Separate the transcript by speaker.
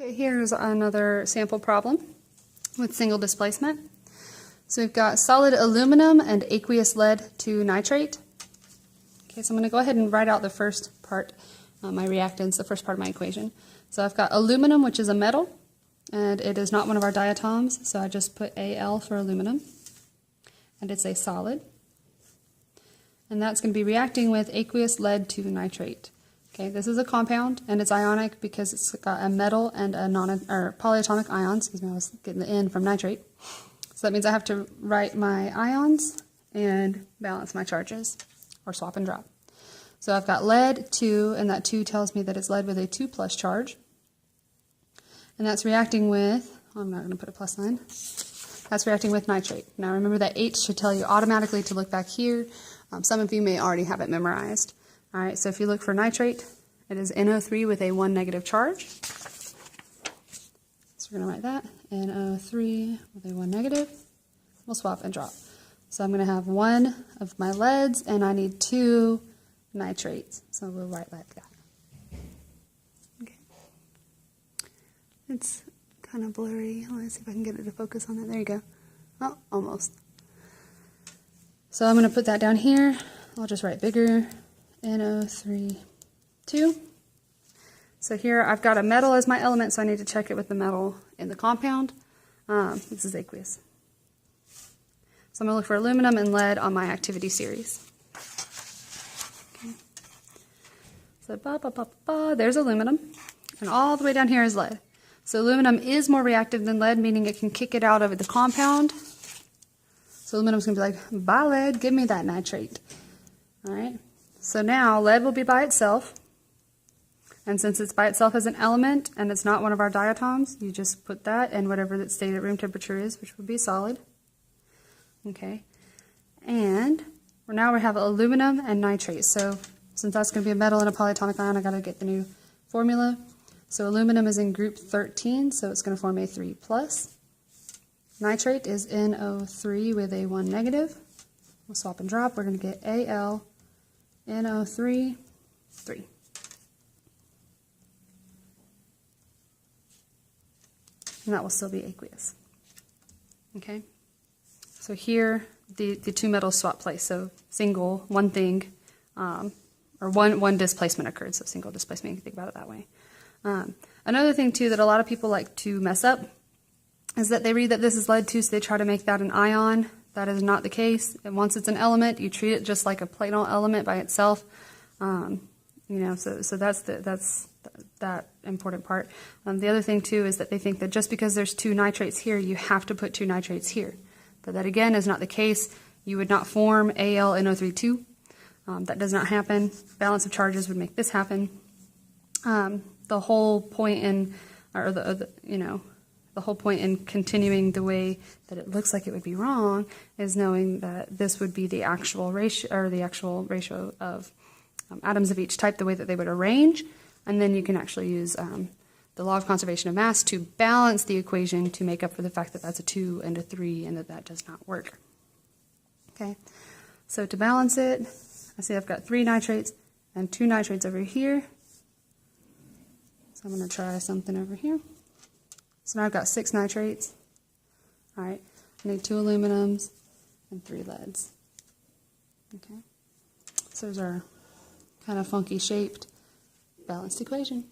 Speaker 1: Okay, here's another sample problem with single displacement. So we've got solid aluminum and aqueous lead to nitrate. Okay, so I'm going to go ahead and write out the first part, my reactants, the first part of my equation. So I've got aluminum, which is a metal, and it is not one of our diatoms, so I just put Al for aluminum, and it's a solid. And that's going to be reacting with aqueous lead to nitrate. Okay, this is a compound, and it's ionic because it's got a metal and a polyatomic ion. Excuse me, I was getting the N from nitrate. So that means I have to write my ions and balance my charges, or swap and drop. So I've got lead 2, and that 2 tells me that it's lead with a 2+ charge. And that's reacting with, I'm not going to put a plus sign, that's reacting with nitrate. Now remember that H should tell you automatically to look back here. Some of you may already have it memorized. Alright, so if you look for nitrate, it is NO3 with a 1 negative charge. So we're going to write that, NO3 with a 1 negative. We'll swap and drop. So I'm going to have 1 of my leads, and I need 2 nitrates. So we'll write like that. Okay. It's kind of blurry. Let's see if I can get it to focus on it. There you go. Oh, almost. So I'm going to put that down here. I'll just write bigger. NO3, 2. So here I've got a metal as my element, so I need to check it with the metal in the compound. This is aqueous. So I'm going to look for aluminum and lead on my activity series. Okay. So there's aluminum, and all the way down here is lead. So aluminum is more reactive than lead, meaning it can kick it out of the compound. So aluminum's going to be like, bye lead, give me that nitrate. Alright. So now lead will be by itself, and since it's by itself as an element and it's not one of our diatoms, you just put that in whatever that state at room temperature is, which would be solid. Okay, and now we have aluminum and nitrate. So since that's going to be a metal and a polyatomic ion, I got to get the new formula. So aluminum is in group 13, so it's going to form a 3+. Nitrate is NO3 with a 1 negative. We'll swap and drop. We're going to get Al NO3, 3. And that will still be aqueous. Okay? So here, the two metals swap place. So single, one thing, or one displacement occurred. So single displacement, you can think about it that way. Another thing, too, that a lot of people like to mess up is that they read that this is lead 2, so they try to make that an ion. That is not the case. And once it's an element, you treat it just like a plain old element by itself. So that's that important part. The other thing too is that they think that just because there's 2 nitrates here, you have to put 2 nitrates here. But that again is not the case. You would not form AlNO3 that does not happen. Balance of charges would make this happen. The whole point in, the whole point in continuing the way that it looks like it would be wrong is knowing that this would be the actual ratio, or the actual ratio of atoms of each type, the way that they would arrange, and then you can actually use the law of conservation of mass to balance the equation to make up for the fact that that's a 2 and a 3 and that does not work. Okay, so to balance it, I see I've got 3 nitrates and 2 nitrates over here. So I'm going to try something over here. So now I've got 6 nitrates. Alright, I need 2 aluminums and 3 leads. Okay, so there's our kind of funky shaped balanced equation.